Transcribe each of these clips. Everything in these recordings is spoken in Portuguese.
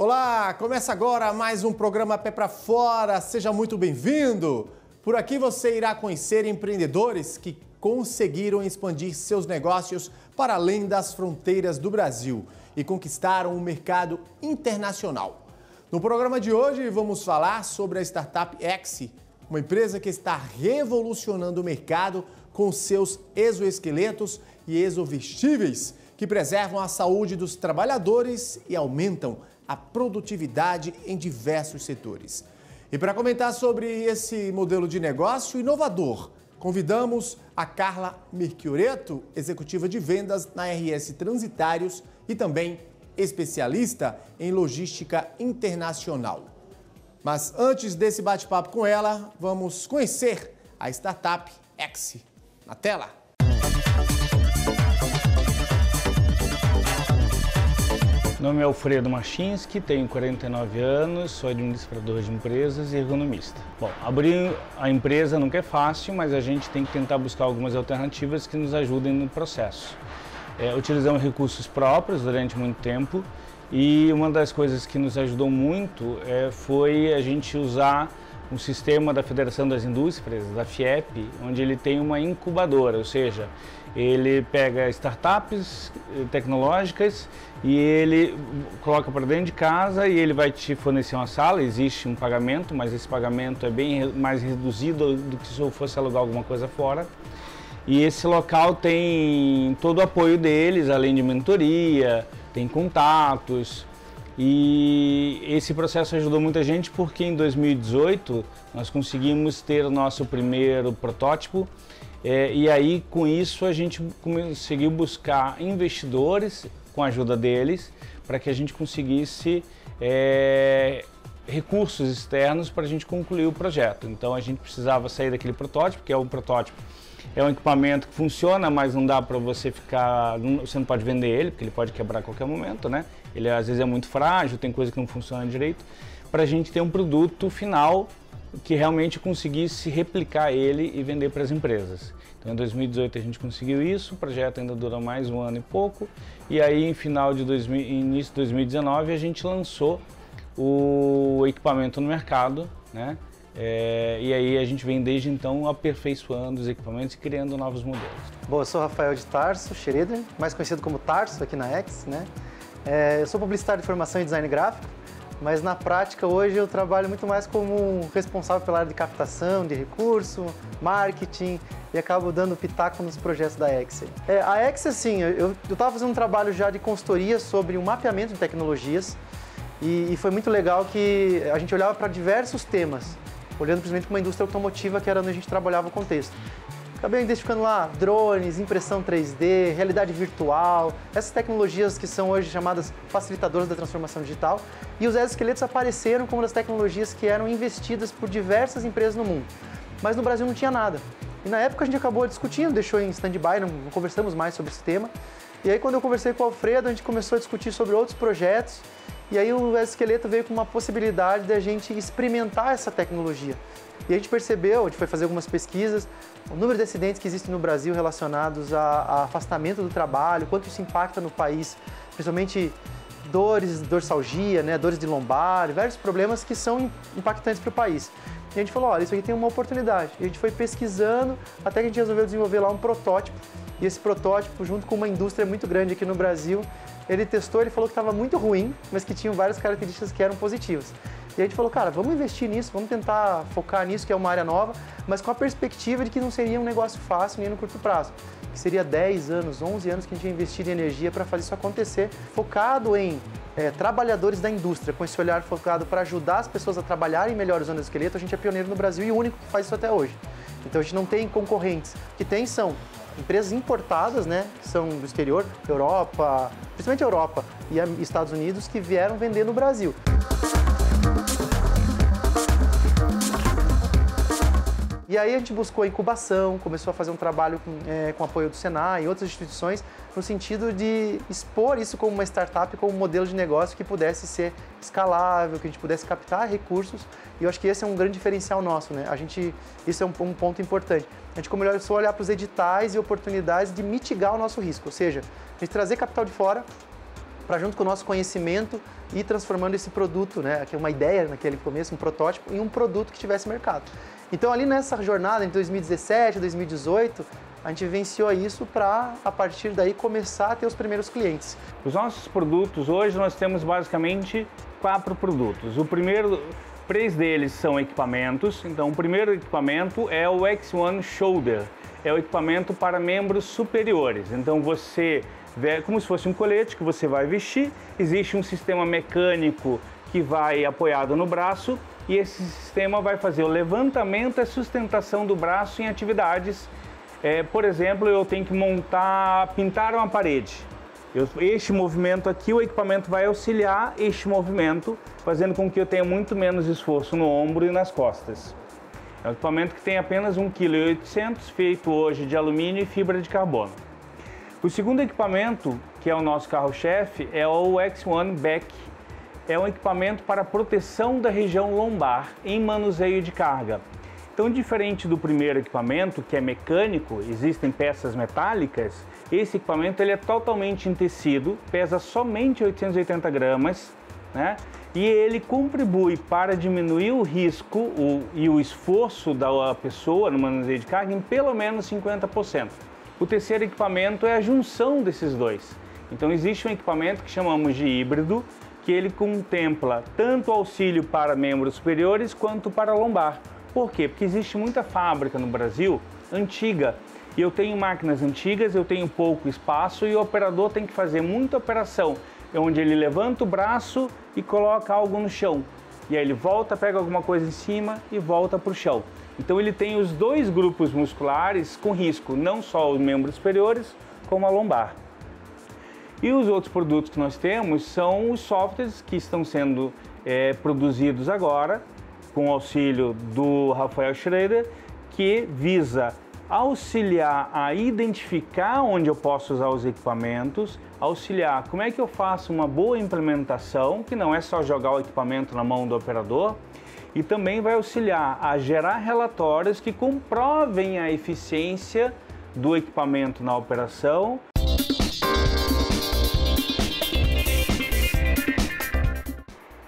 Olá, começa agora mais um programa Pé pra Fora, seja muito bem-vindo! Por aqui você irá conhecer empreendedores que conseguiram expandir seus negócios para além das fronteiras do Brasil e conquistaram um mercado internacional. No programa de hoje vamos falar sobre a startup Exi, uma empresa que está revolucionando o mercado com seus exoesqueletos e exovestíveis que preservam a saúde dos trabalhadores e aumentam a produtividade em diversos setores. E para comentar sobre esse modelo de negócio inovador, convidamos a Carla Merchioretto, executiva de vendas na RS Transitários e também especialista em logística internacional. Mas antes desse bate-papo com ela, vamos conhecer a startup Exi. Na tela! Meu nome é Alfredo Machinski, tenho 49 anos, sou administrador de empresas e ergonomista. Bom, abrir a empresa nunca é fácil, mas a gente tem que tentar buscar algumas alternativas que nos ajudem no processo. Utilizamos recursos próprios durante muito tempo e uma das coisas que nos ajudou muito foi a gente usar um sistema da Federação das Indústrias, da FIEP, onde ele tem uma incubadora, ou seja, ele pega startups tecnológicas e ele coloca para dentro de casa e ele vai te fornecer uma sala, existe um pagamento, mas esse pagamento é bem mais reduzido do que se eu fosse alugar alguma coisa fora. E esse local tem todo o apoio deles, além de mentoria, tem contatos. E esse processo ajudou muita gente porque em 2018 nós conseguimos ter o nosso primeiro protótipo e aí com isso a gente conseguiu buscar investidores com a ajuda deles para que a gente conseguisse recursos externos para a gente concluir o projeto. Então a gente precisava sair daquele protótipo, que é um protótipo. É um equipamento que funciona, mas não dá para você ficar... Você não pode vender ele, porque ele pode quebrar a qualquer momento, né? Ele às vezes é muito frágil, tem coisa que não funciona direito. Para a gente ter um produto final que realmente conseguisse replicar ele e vender para as empresas. Então em 2018 a gente conseguiu isso, o projeto ainda dura mais um ano e pouco. E aí em início de 2019 a gente lançou o equipamento no mercado, né? E aí a gente vem desde então aperfeiçoando os equipamentos e criando novos modelos. Bom, eu sou Rafael de Tarso Schroeder, mais conhecido como Tarso aqui na Exi, né? Eu sou publicitário de formação e design gráfico, mas na prática hoje eu trabalho muito mais como responsável pela área de captação de recurso, marketing e acabo dando pitaco nos projetos da Exi. A Exi, assim, eu estava fazendo um trabalho já de consultoria sobre o mapeamento de tecnologias e foi muito legal que a gente olhava para diversos temas, olhando principalmente para uma indústria automotiva, que era onde a gente trabalhava o contexto. Acabei identificando lá drones, impressão 3D, realidade virtual, essas tecnologias que são hoje chamadas facilitadoras da transformação digital. E os exoesqueletos apareceram como uma das tecnologias que eram investidas por diversas empresas no mundo. Mas no Brasil não tinha nada. E na época a gente acabou discutindo, deixou em stand-by, não conversamos mais sobre esse tema. E aí quando eu conversei com o Alfredo, a gente começou a discutir sobre outros projetos. E aí o exoesqueleto veio com uma possibilidade de a gente experimentar essa tecnologia. E a gente percebeu, a gente foi fazer algumas pesquisas, o número de acidentes que existem no Brasil relacionados a afastamento do trabalho, quanto isso impacta no país, principalmente dorsalgia, né, dores de lombar, vários problemas que são impactantes para o país. E a gente falou, olha, isso aqui tem uma oportunidade. E a gente foi pesquisando até que a gente resolveu desenvolver lá um protótipo. E esse protótipo, junto com uma indústria muito grande aqui no Brasil, ele testou, ele falou que estava muito ruim, mas que tinha várias características que eram positivas. E a gente falou, cara, vamos investir nisso, vamos tentar focar nisso, que é uma área nova, mas com a perspectiva de que não seria um negócio fácil nem no curto prazo. Que seria 10 anos, 11 anos que a gente ia investir em energia para fazer isso acontecer, focado em trabalhadores da indústria, com esse olhar focado para ajudar as pessoas a trabalharem melhor usando o esqueleto. A gente é pioneiro no Brasil e o único que faz isso até hoje. Então a gente não tem concorrentes. O que tem são empresas importadas, né, que são do exterior, Europa, principalmente Europa e Estados Unidos, que vieram vender no Brasil. E aí a gente buscou a incubação, começou a fazer um trabalho com apoio do Senai e outras instituições, no sentido de expor isso como uma startup, como um modelo de negócio que pudesse ser escalável, que a gente pudesse captar recursos. E eu acho que esse é um grande diferencial nosso, né? Isso é um ponto importante. A gente começou a olhar para os editais e oportunidades de mitigar o nosso risco, ou seja, a gente trazer capital de fora, para junto com o nosso conhecimento ir transformando esse produto, né, que é uma ideia naquele começo, um protótipo, em um produto que tivesse mercado. Então ali nessa jornada, em 2017, 2018, a gente vivenciou isso para, a partir daí, começar a ter os primeiros clientes. Os nossos produtos, hoje nós temos basicamente 4 produtos. O primeiro, 3 deles são equipamentos. Então o primeiro equipamento é o X1 Shoulder, é o equipamento para membros superiores. Então você vê como se fosse um colete que você vai vestir, existe um sistema mecânico que vai apoiado no braço e esse sistema vai fazer o levantamento e sustentação do braço em atividades. Por exemplo, eu tenho que pintar uma parede. Este movimento aqui, o equipamento vai auxiliar este movimento, fazendo com que eu tenha muito menos esforço no ombro e nas costas. É um equipamento que tem apenas 1,8 kg, feito hoje de alumínio e fibra de carbono. O segundo equipamento, que é o nosso carro-chefe, é o X1 Back. É um equipamento para proteção da região lombar em manuseio de carga. Então, diferente do primeiro equipamento, que é mecânico, existem peças metálicas, esse equipamento ele é totalmente em tecido, pesa somente 880 gramas, né? E ele contribui para diminuir o risco e o esforço da pessoa no manuseio de carga em pelo menos 50%. O terceiro equipamento é a junção desses dois. Então existe um equipamento que chamamos de híbrido, que ele contempla tanto auxílio para membros superiores quanto para lombar. Por quê? Porque existe muita fábrica no Brasil antiga e eu tenho máquinas antigas, eu tenho pouco espaço e o operador tem que fazer muita operação, onde ele levanta o braço e coloca algo no chão. E aí ele volta, pega alguma coisa em cima e volta para o chão. Então ele tem os dois grupos musculares com risco, não só os membros superiores, como a lombar. E os outros produtos que nós temos são os softwares que estão sendo produzidos agora, com o auxílio do Rafael Schroeder, que visa auxiliar a identificar onde eu posso usar os equipamentos, auxiliar como é que eu faço uma boa implementação, que não é só jogar o equipamento na mão do operador, e também vai auxiliar a gerar relatórios que comprovem a eficiência do equipamento na operação.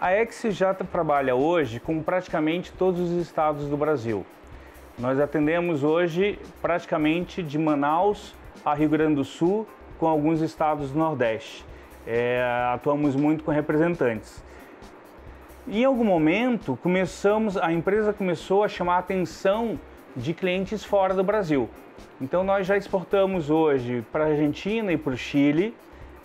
A X já trabalha hoje com praticamente todos os estados do Brasil. Nós atendemos hoje praticamente de Manaus a Rio Grande do Sul, com alguns estados do Nordeste. Atuamos muito com representantes. Em algum momento, a empresa começou a chamar a atenção de clientes fora do Brasil. Então nós já exportamos hoje para a Argentina e para o Chile,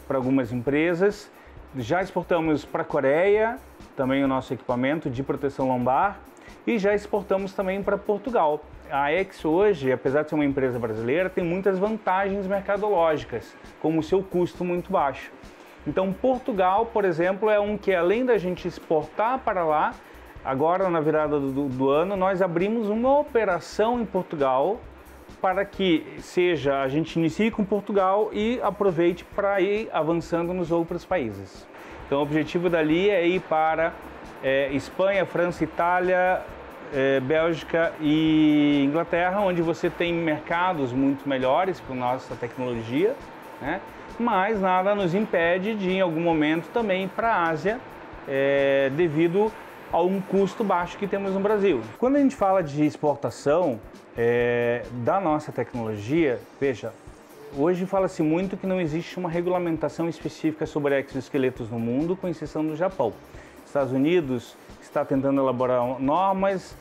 para algumas empresas. Já exportamos para a Coreia, também o nosso equipamento de proteção lombar, e já exportamos também para Portugal. A X hoje, apesar de ser uma empresa brasileira, tem muitas vantagens mercadológicas, como o seu custo muito baixo. Então Portugal, por exemplo, é um que além da gente exportar para lá, agora na virada do ano, nós abrimos uma operação em Portugal para que a gente inicie com Portugal e aproveite para ir avançando nos outros países. Então o objetivo dali é ir para Espanha, França, Itália, Bélgica e Inglaterra, onde você tem mercados muito melhores para a nossa tecnologia, né? Mas nada nos impede de, em algum momento, também ir para a Ásia, devido a um custo baixo que temos no Brasil. Quando a gente fala de exportação da nossa tecnologia, veja, hoje fala-se muito que não existe uma regulamentação específica sobre exoesqueletos no mundo, com exceção do Japão. Estados Unidos está tentando elaborar normas,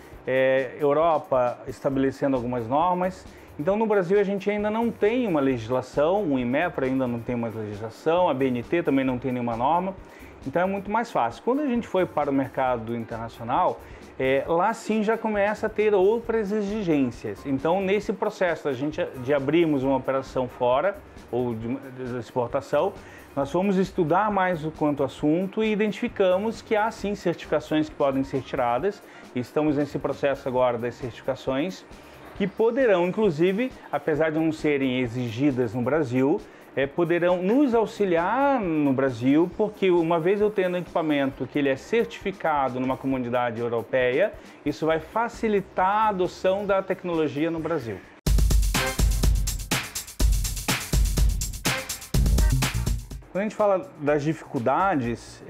Europa estabelecendo algumas normas. Então no Brasil a gente ainda não tem uma legislação, o INMEPRA ainda não tem uma legislação, a BNT também não tem nenhuma norma, então é muito mais fácil. Quando a gente foi para o mercado internacional, lá sim já começa a ter outras exigências. Então nesse processo de abrirmos uma operação fora, ou de exportação, nós fomos estudar mais quanto ao assunto e identificamos que há sim certificações que podem ser tiradas, e estamos nesse processo agora das certificações, que poderão, inclusive, apesar de não serem exigidas no Brasil, poderão nos auxiliar no Brasil, porque uma vez eu tendo um equipamento que ele é certificado numa comunidade europeia, isso vai facilitar a adoção da tecnologia no Brasil. Quando a gente fala das dificuldades,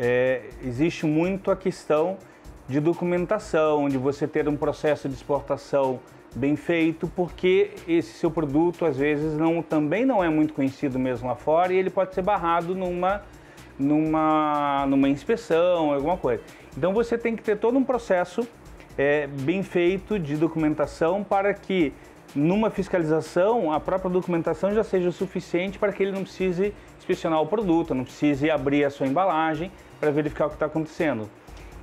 existe muito a questão de documentação, de você ter um processo de exportação bem feito, porque esse seu produto às vezes também não é muito conhecido mesmo lá fora e ele pode ser barrado numa inspeção, alguma coisa. Então você tem que ter todo um processo bem feito de documentação para que numa fiscalização a própria documentação já seja o suficiente para que ele não precise inspecionar o produto, não precise abrir a sua embalagem para verificar o que está acontecendo.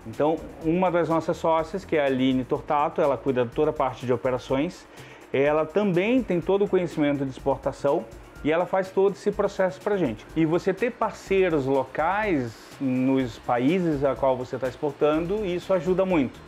Então, uma das nossas sócias, que é a Aline Tortato, ela cuida de toda a parte de operações, ela também tem todo o conhecimento de exportação e ela faz todo esse processo para a gente. E você ter parceiros locais nos países a qual você está exportando, isso ajuda muito.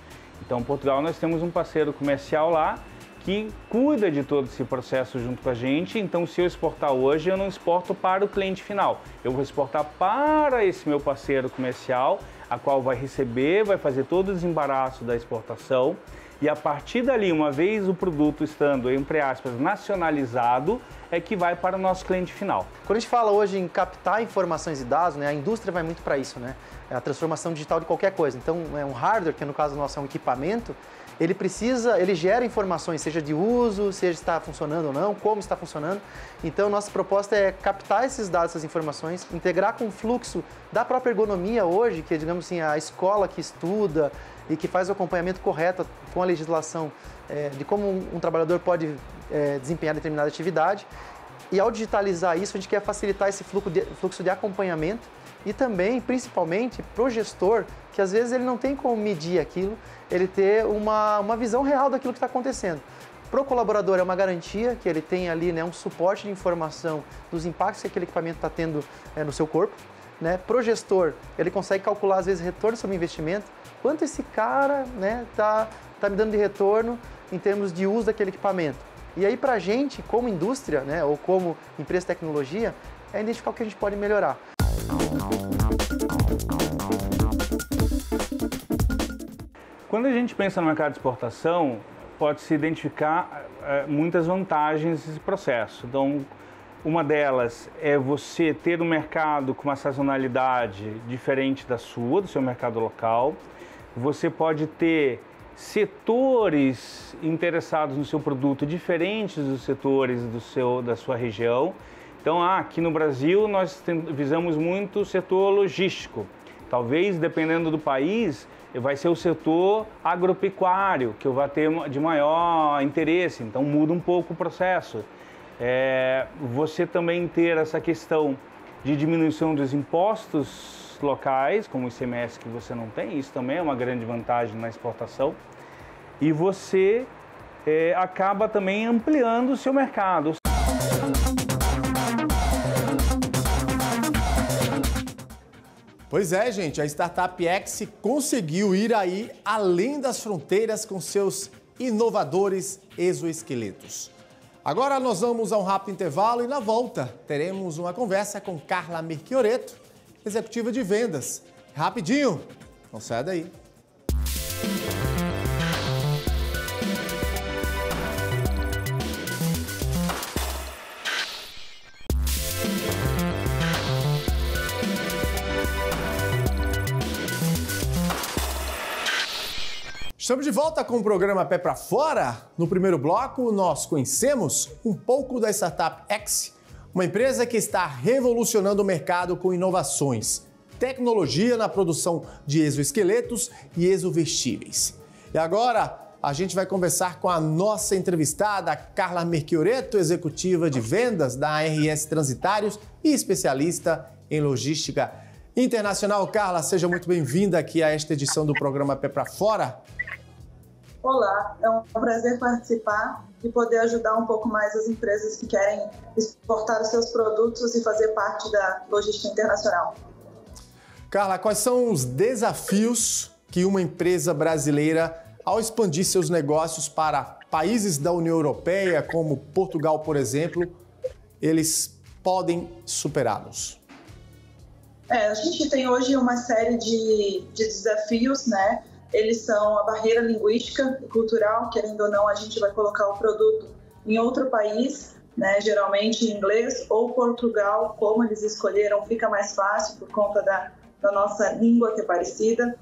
Então, em Portugal, nós temos um parceiro comercial lá que cuida de todo esse processo junto com a gente. Então, se eu exportar hoje, eu não exporto para o cliente final. Eu vou exportar para esse meu parceiro comercial, a qual vai receber, vai fazer todo o desembaraço da exportação. E a partir dali, uma vez o produto estando, entre aspas, nacionalizado, é que vai para o nosso cliente final. Quando a gente fala hoje em captar informações e dados, né, a indústria vai muito para isso, né? É a transformação digital de qualquer coisa. Então, um hardware, que no caso nosso é um equipamento, ele gera informações, seja de uso, seja se está funcionando ou não, como está funcionando. Então, nossa proposta é captar esses dados, essas informações, integrar com o fluxo da própria ergonomia hoje, que é, digamos assim, a escola que estuda e que faz o acompanhamento correto com a legislação de como um trabalhador pode desempenhar determinada atividade. E ao digitalizar isso, a gente quer facilitar esse fluxo de acompanhamento e também, principalmente, para o gestor, que às vezes ele não tem como medir aquilo, ele ter uma visão real daquilo que está acontecendo. Para o colaborador é uma garantia que ele tem ali, né, um suporte de informação dos impactos que aquele equipamento está tendo no seu corpo. Né? Para o gestor, ele consegue calcular às vezes retorno sobre investimento, quanto esse cara tá me dando de retorno em termos de uso daquele equipamento. E aí para a gente, como indústria, né, ou como empresa de tecnologia, é identificar o que a gente pode melhorar. Quando a gente pensa no mercado de exportação, pode-se identificar muitas vantagens desse processo. Então, uma delas é você ter um mercado com uma sazonalidade diferente do seu mercado local. Você pode ter setores interessados no seu produto diferentes dos setores da sua região. Então, aqui no Brasil, nós visamos muito o setor logístico. Talvez, dependendo do país, vai ser o setor agropecuário, que vai ter de maior interesse. Então, muda um pouco o processo. Você também ter essa questão de diminuição dos impostos locais, como o ICMS que você não tem, isso também é uma grande vantagem na exportação. E você acaba também ampliando o seu mercado. Pois é, gente, a Startup X conseguiu ir aí além das fronteiras com seus inovadores exoesqueletos. Agora nós vamos a um rápido intervalo e na volta teremos uma conversa com Carla Merchioretto, executiva de vendas. Rapidinho, não sai daí. Estamos de volta com o programa Pé para Fora. No primeiro bloco, nós conhecemos um pouco da Startup X, uma empresa que está revolucionando o mercado com inovações, tecnologia na produção de exoesqueletos e exovestíveis. E agora, a gente vai conversar com a nossa entrevistada, Carla Merchioretto, executiva de vendas da RS Transitários e especialista em logística internacional. Carla, seja muito bem-vinda aqui a esta edição do programa Pé para Fora. Olá, é um prazer participar e poder ajudar um pouco mais as empresas que querem exportar os seus produtos e fazer parte da logística internacional. Carla, quais são os desafios que uma empresa brasileira, ao expandir seus negócios para países da União Europeia, como Portugal, por exemplo, eles podem superá-los? A gente tem hoje uma série de desafios, né? Eles são a barreira linguística e cultural, querendo ou não, a gente vai colocar o produto em outro país, né, geralmente em inglês, ou Portugal, como eles escolheram, fica mais fácil por conta da nossa língua que é parecida.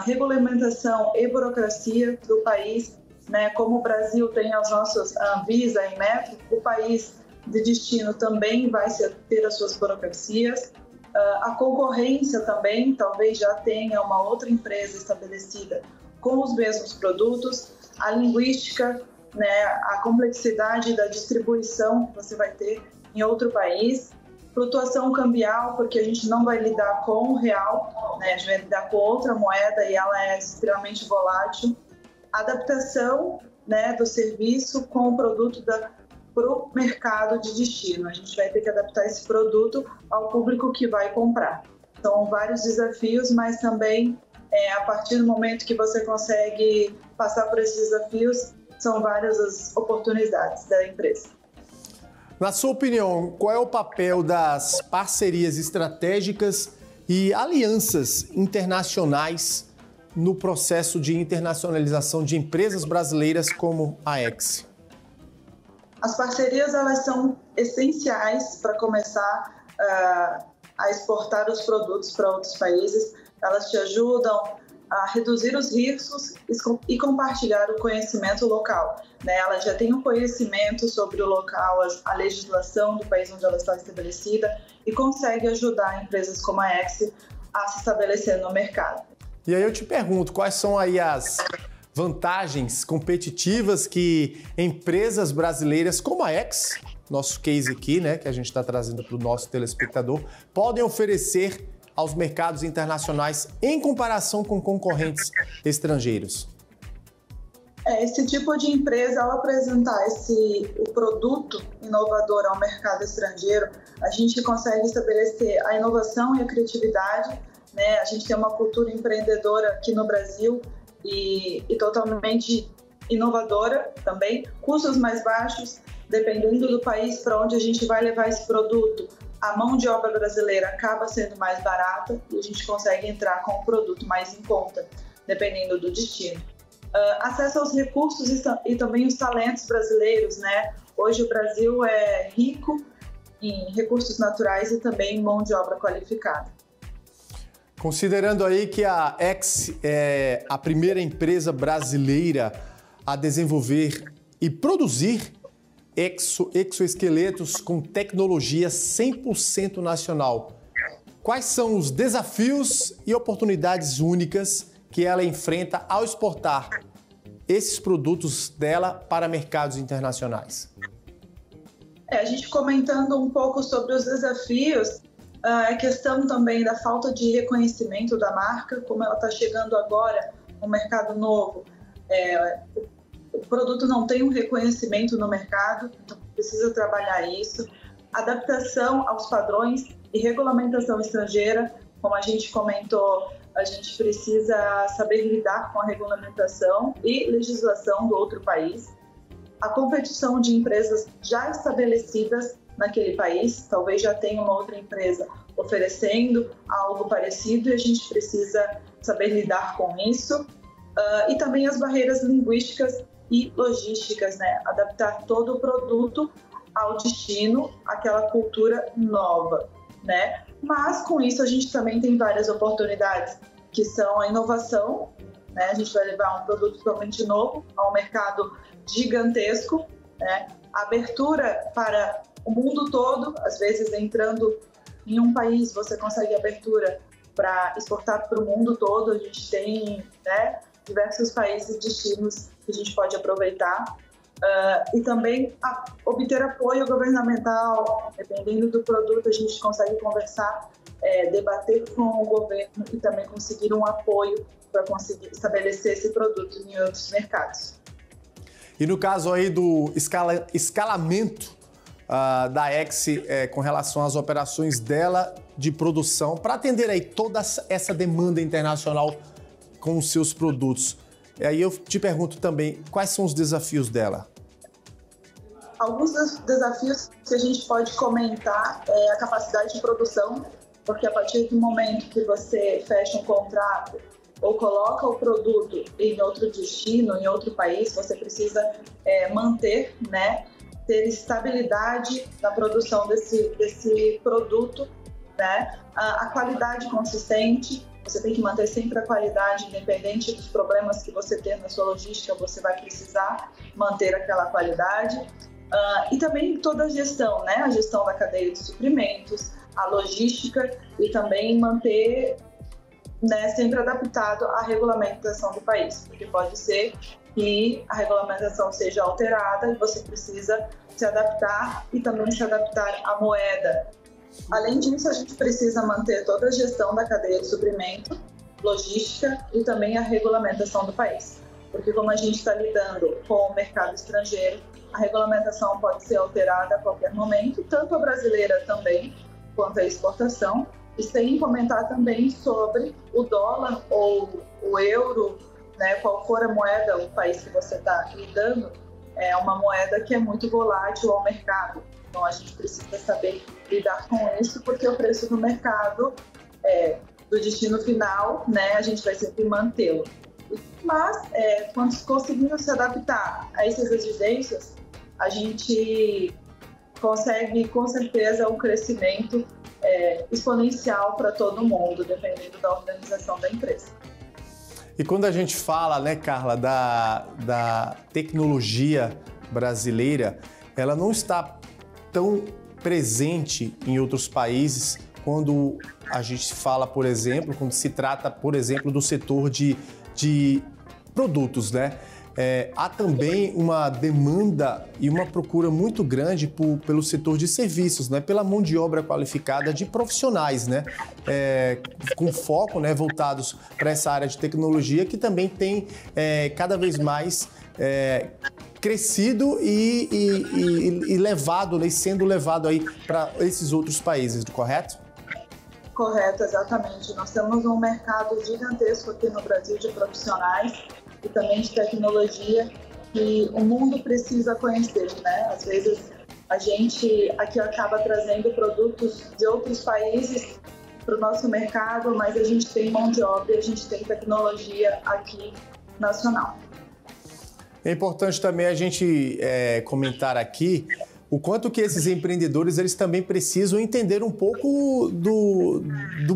Regulamentação e burocracia do país, né, como o Brasil tem os nossos Anvisa e Metro, o país de destino também vai ter as suas burocracias. A concorrência também, talvez já tenha uma outra empresa estabelecida com os mesmos produtos. A linguística, né, a complexidade da distribuição que você vai ter em outro país. Flutuação cambial, porque a gente não vai lidar com o real, né, a gente vai lidar com outra moeda e ela é extremamente volátil. Adaptação, né, do serviço com o produto para o mercado de destino. A gente vai ter que adaptar esse produto ao público que vai comprar. São vários desafios, mas também a partir do momento que você consegue passar por esses desafios, são várias as oportunidades da empresa. Na sua opinião, qual é o papel das parcerias estratégicas e alianças internacionais no processo de internacionalização de empresas brasileiras como a X? As parcerias, elas são essenciais para começar a exportar os produtos para outros países. Elas te ajudam a reduzir os riscos e compartilhar o conhecimento local, né? Ela já tem um conhecimento sobre o local, a legislação do país onde ela está estabelecida e consegue ajudar empresas como a X a se estabelecer no mercado. E aí eu te pergunto, quais são aí as vantagens competitivas que empresas brasileiras como a X, nosso case aqui, né, que a gente está trazendo para o nosso telespectador, podem oferecer aos mercados internacionais em comparação com concorrentes estrangeiros? Esse tipo de empresa, ao apresentar o produto inovador ao mercado estrangeiro, a gente consegue estabelecer a inovação e a criatividade, né? A gente tem uma cultura empreendedora aqui no Brasil e totalmente inovadora também, custos mais baixos, dependendo do país para onde a gente vai levar esse produto. A mão de obra brasileira acaba sendo mais barata e a gente consegue entrar com um produto mais em conta, dependendo do destino. Acesso aos recursos e também os talentos brasileiros, né? Hoje o Brasil é rico em recursos naturais e também em mão de obra qualificada. Considerando aí que a X é a primeira empresa brasileira a desenvolver e produzir exoesqueletos com tecnologia 100% nacional, quais são os desafios e oportunidades únicas que ela enfrenta ao exportar esses produtos dela para mercados internacionais? A gente comentando um pouco sobre os desafios, a questão também da falta de reconhecimento da marca, como ela está chegando agora no mercado novo, o produto não tem um reconhecimento no mercado, então precisa trabalhar isso. Adaptação aos padrões e regulamentação estrangeira, como a gente comentou, a gente precisa saber lidar com a regulamentação e legislação do outro país. A competição de empresas já estabelecidas naquele país, talvez já tenha uma outra empresa oferecendo algo parecido e a gente precisa saber lidar com isso. E também as barreiras linguísticas e logísticas, né? Adaptar todo o produto ao destino, àquela cultura nova, né? Mas com isso a gente também tem várias oportunidades, que são a inovação, né? A gente vai levar um produto totalmente novo a um mercado gigantesco, né? A abertura para o mundo todo, às vezes entrando em um país você consegue abertura para exportar para o mundo todo. A gente tem, né, diversos países e destinos que a gente pode aproveitar. E também obter apoio governamental, dependendo do produto, a gente consegue conversar, debater com o governo e também conseguir um apoio para conseguir estabelecer esse produto em outros mercados. E no caso aí do escalamento da X com relação às operações dela de produção, para atender aí toda essa demanda internacional com os seus produtos. E aí eu te pergunto também, quais são os desafios dela? Alguns dos desafios que a gente pode comentar é a capacidade de produção, porque a partir do momento que você fecha um contrato ou coloca o produto em outro destino, em outro país, você precisa manter, né, ter estabilidade na produção desse produto, né? A qualidade consistente, você tem que manter sempre a qualidade, independente dos problemas que você ter na sua logística, você vai precisar manter aquela qualidade. E também toda a gestão, né? A gestão da cadeia de suprimentos, a logística e também manter, né, sempre adaptado à regulamentação do país, porque pode ser que a regulamentação seja alterada e você precisa se adaptar e também se adaptar à moeda. Além disso, a gente precisa manter toda a gestão da cadeia de suprimento, logística e também a regulamentação do país, porque como a gente está lidando com o mercado estrangeiro, a regulamentação pode ser alterada a qualquer momento, tanto a brasileira também, quanto a exportação, e sem comentar também sobre o dólar ou o euro, né, qual for a moeda, o país que você está lidando, é uma moeda que é muito volátil ao mercado. Então, a gente precisa saber lidar com isso, porque o preço do mercado, do destino final, né, a gente vai sempre mantê-lo. Mas, quando conseguimos se adaptar a essas exigências, a gente consegue, com certeza, um crescimento exponencial para todo mundo, dependendo da organização da empresa. E quando a gente fala, né, Carla, da tecnologia brasileira, ela não está tão presente em outros países quando a gente fala, por exemplo, quando se trata, por exemplo, do setor de produtos, né? Há também uma demanda e uma procura muito grande pelo setor de serviços, né? Pela mão de obra qualificada de profissionais, né? Com foco, né, voltados para essa área de tecnologia que também tem cada vez mais crescido e levado, né, sendo levado aí para esses outros países, correto? Correto, exatamente. Nós temos um mercado gigantesco aqui no Brasil de profissionais e também de tecnologia que o mundo precisa conhecer, né? Às vezes a gente aqui acaba trazendo produtos de outros países para o nosso mercado, mas a gente tem mão de obra e a gente tem tecnologia aqui nacional. É importante também a gente comentar aqui o quanto que esses empreendedores eles também precisam entender um pouco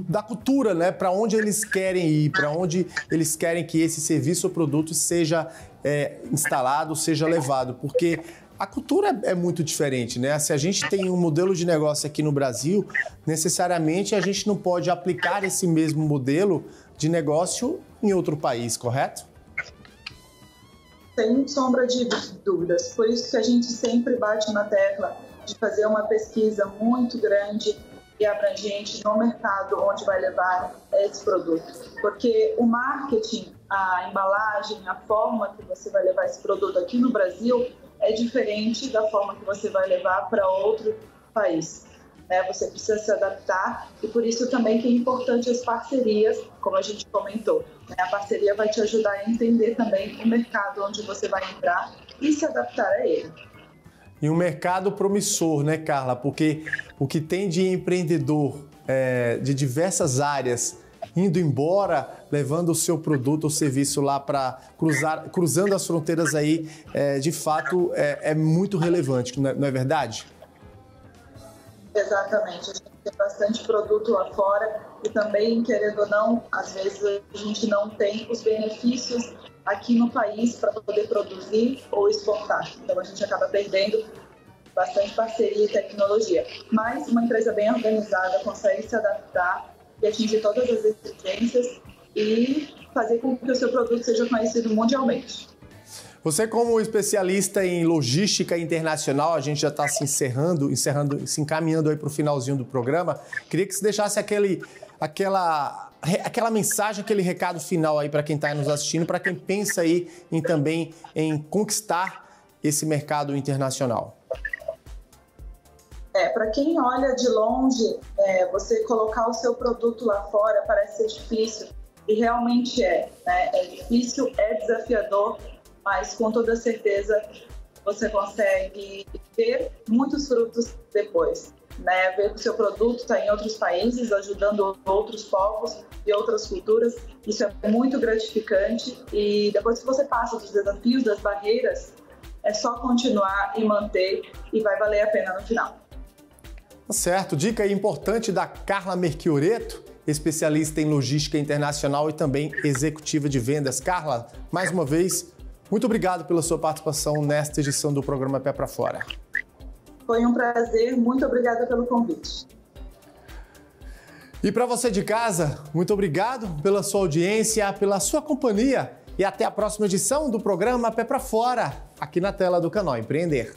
da cultura, né? Para onde eles querem ir, para onde eles querem que esse serviço ou produto seja instalado, seja levado, porque a cultura é muito diferente, né? Se a gente tem um modelo de negócio aqui no Brasil, necessariamente a gente não pode aplicar esse mesmo modelo de negócio em outro país, correto? Sem sombra de dúvidas. Por isso que a gente sempre bate na tecla de fazer uma pesquisa muito grande e abrangente no mercado onde vai levar esse produto. Porque o marketing, a embalagem, a forma que você vai levar esse produto aqui no Brasil é diferente da forma que você vai levar para outro país. Você precisa se adaptar e por isso também que é importante as parcerias, como a gente comentou. A parceria vai te ajudar a entender também o mercado onde você vai entrar e se adaptar a ele. E um mercado promissor, né, Carla? Porque o que tem de empreendedor de diversas áreas indo embora, levando o seu produto ou serviço lá para cruzando as fronteiras aí, de fato é muito relevante, não é verdade? Exatamente, a gente tem bastante produto lá fora e também, querendo ou não, às vezes a gente não tem os benefícios aqui no país para poder produzir ou exportar. Então a gente acaba perdendo bastante parceria e tecnologia. Mas uma empresa bem organizada consegue se adaptar e atingir todas as exigências e fazer com que o seu produto seja conhecido mundialmente. Você, como especialista em logística internacional, a gente já está se se encaminhando aí para o finalzinho do programa. Queria que você deixasse aquela mensagem, aquele recado final aí para quem está nos assistindo, para quem pensa aí também em conquistar esse mercado internacional. Para quem olha de longe, você colocar o seu produto lá fora parece ser difícil, e realmente né? É difícil, é desafiador, mas com toda certeza você consegue ter muitos frutos depois, né? Ver que o seu produto está em outros países, ajudando outros povos e outras culturas, isso é muito gratificante e depois que você passa dos desafios, das barreiras, é só continuar e manter e vai valer a pena no final. Tá certo, dica aí importante da Carla Merchioretto, especialista em logística internacional e também executiva de vendas. Carla, mais uma vez, muito obrigado pela sua participação nesta edição do programa Pé para Fora. Foi um prazer, muito obrigada pelo convite. E para você de casa, muito obrigado pela sua audiência, pela sua companhia e até a próxima edição do programa Pé para Fora, aqui na tela do canal Empreender.